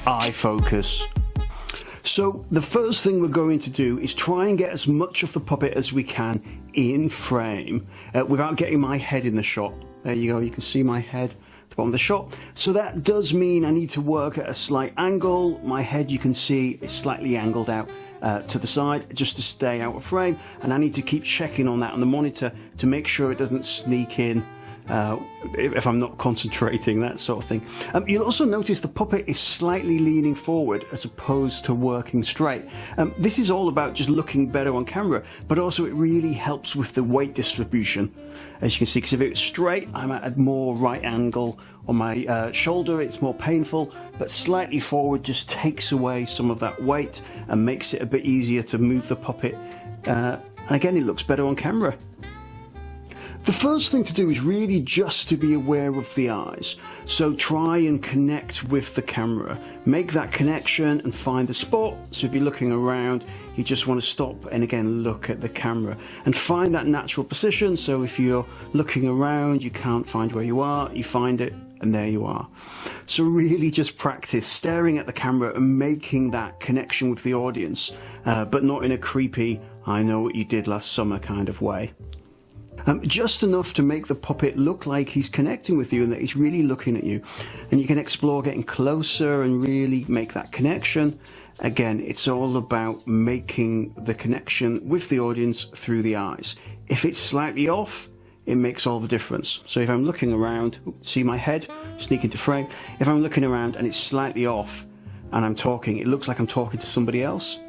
eye focus. So the first thing we're going to do is try and get as much of the puppet as we can in frame without getting my head in the shot. There you go, you can see my head at the bottom of the shot. So that does mean I need to work at a slight angle. My head, you can see, is slightly angled out to the side just to stay out of frame, and I need to keep checking on that on the monitor to make sure it doesn't sneak in if I'm not concentrating, that sort of thing. You'll also notice the puppet is slightly leaning forward as opposed to working straight. This is all about just looking better on camera, but also it really helps with the weight distribution, as you can see, because if it was straight, I'm at a more right angle on my shoulder, it's more painful, but slightly forward just takes away some of that weight and makes it a bit easier to move the puppet, and again, it looks better on camera. The first thing to do is really just to be aware of the eyes. So try and connect with the camera. Make that connection and find the spot. So if you're looking around, you just want to stop and again look at the camera and find that natural position. So if you're looking around, you can't find where you are, you find it and there you are. So really just practice staring at the camera and making that connection with the audience, but not in a creepy, I know what you did last summer kind of way. Just enough to make the puppet look like he's connecting with you and that he's really looking at you. And you can explore getting closer and really make that connection. Again, it's all about making the connection with the audience through the eyes. If it's slightly off, it makes all the difference. So if I'm looking around, see my head sneak into frame. If I'm looking around and it's slightly off and I'm talking, it looks like I'm talking to somebody else.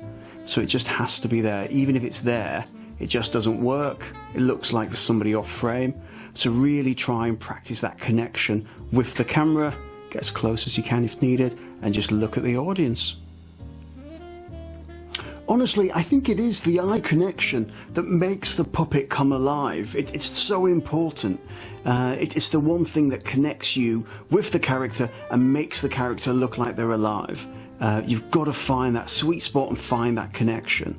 So it just has to be there. Even if it's there, it just doesn't work. It looks like there's somebody off frame. So really try and practice that connection with the camera. Get as close as you can if needed and just look at the audience. Honestly, I think it is the eye connection that makes the puppet come alive. It's so important. It's the one thing that connects you with the character and makes the character look like they're alive. You've got to find that sweet spot and find that connection.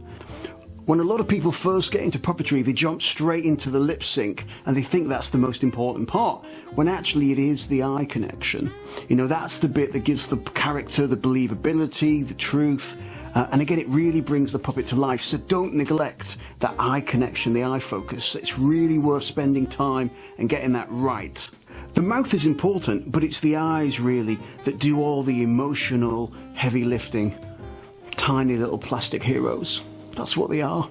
When a lot of people first get into puppetry, they jump straight into the lip sync and they think that's the most important part, when actually it is the eye connection. You know, that's the bit that gives the character the believability, the truth, and again, it really brings the puppet to life. So don't neglect that eye connection, the eye focus. It's really worth spending time and getting that right. The mouth is important, but it's the eyes really that do all the emotional heavy lifting. Tiny little plastic heroes. That's what they are.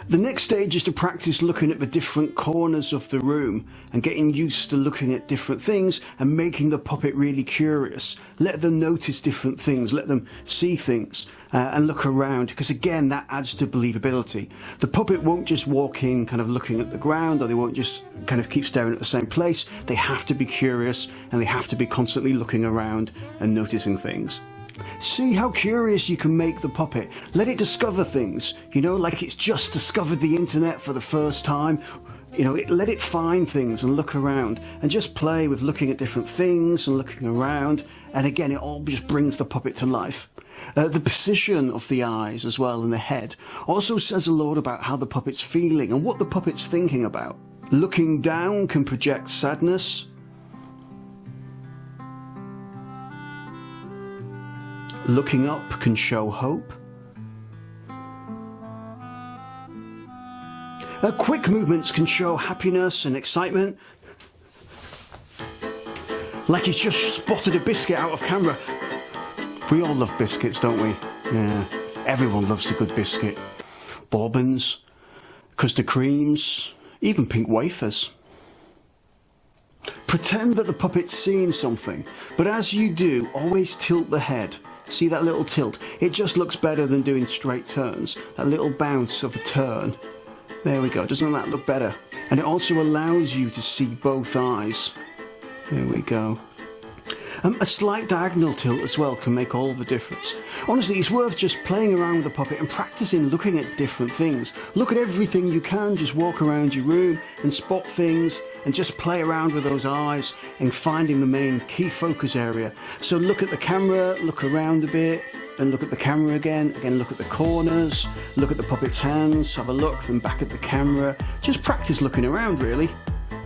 The next stage is to practice looking at the different corners of the room and getting used to looking at different things and making the puppet really curious. Let them notice different things, let them see things and look around, because again, that adds to believability. The puppet won't just walk in kind of looking at the ground, or they won't just kind of keep staring at the same place. They have to be curious and they have to be constantly looking around and noticing things. See how curious you can make the puppet. Let it discover things, you know, like it's just discovered the internet for the first time. You know, let it find things and look around and just play with looking at different things and looking around. And again, it all just brings the puppet to life. The position of the eyes as well and the head also says a lot about how the puppet's feeling and what the puppet's thinking about. Looking down can project sadness. Looking up can show hope. Quick movements can show happiness and excitement. Like he's just spotted a biscuit out of camera. We all love biscuits, don't we? Yeah, everyone loves a good biscuit. Bourbons, custard creams, even pink wafers. Pretend that the puppet's seeing something, but as you do, always tilt the head. See that little tilt? It just looks better than doing straight turns. That little bounce of a turn. There we go. Doesn't that look better? And it also allows you to see both eyes. There we go. A slight diagonal tilt as well can make all the difference. Honestly, it's worth just playing around with the puppet and practicing looking at different things. Look at everything you can, just walk around your room and spot things and just play around with those eyes and finding the main key focus area. So look at the camera, look around a bit, then look at the camera again look at the corners, look at the puppet's hands, have a look, then back at the camera. Just practice looking around really.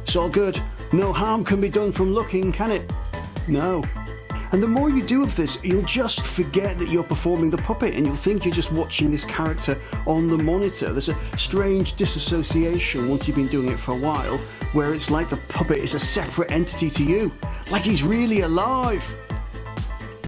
It's all good. No harm can be done from looking, can it? No. And the more you do of this, you'll just forget that you're performing the puppet, and you'll think you're just watching this character on the monitor. There's a strange disassociation once you've been doing it for a while, where it's like the puppet is a separate entity to you, like he's really alive.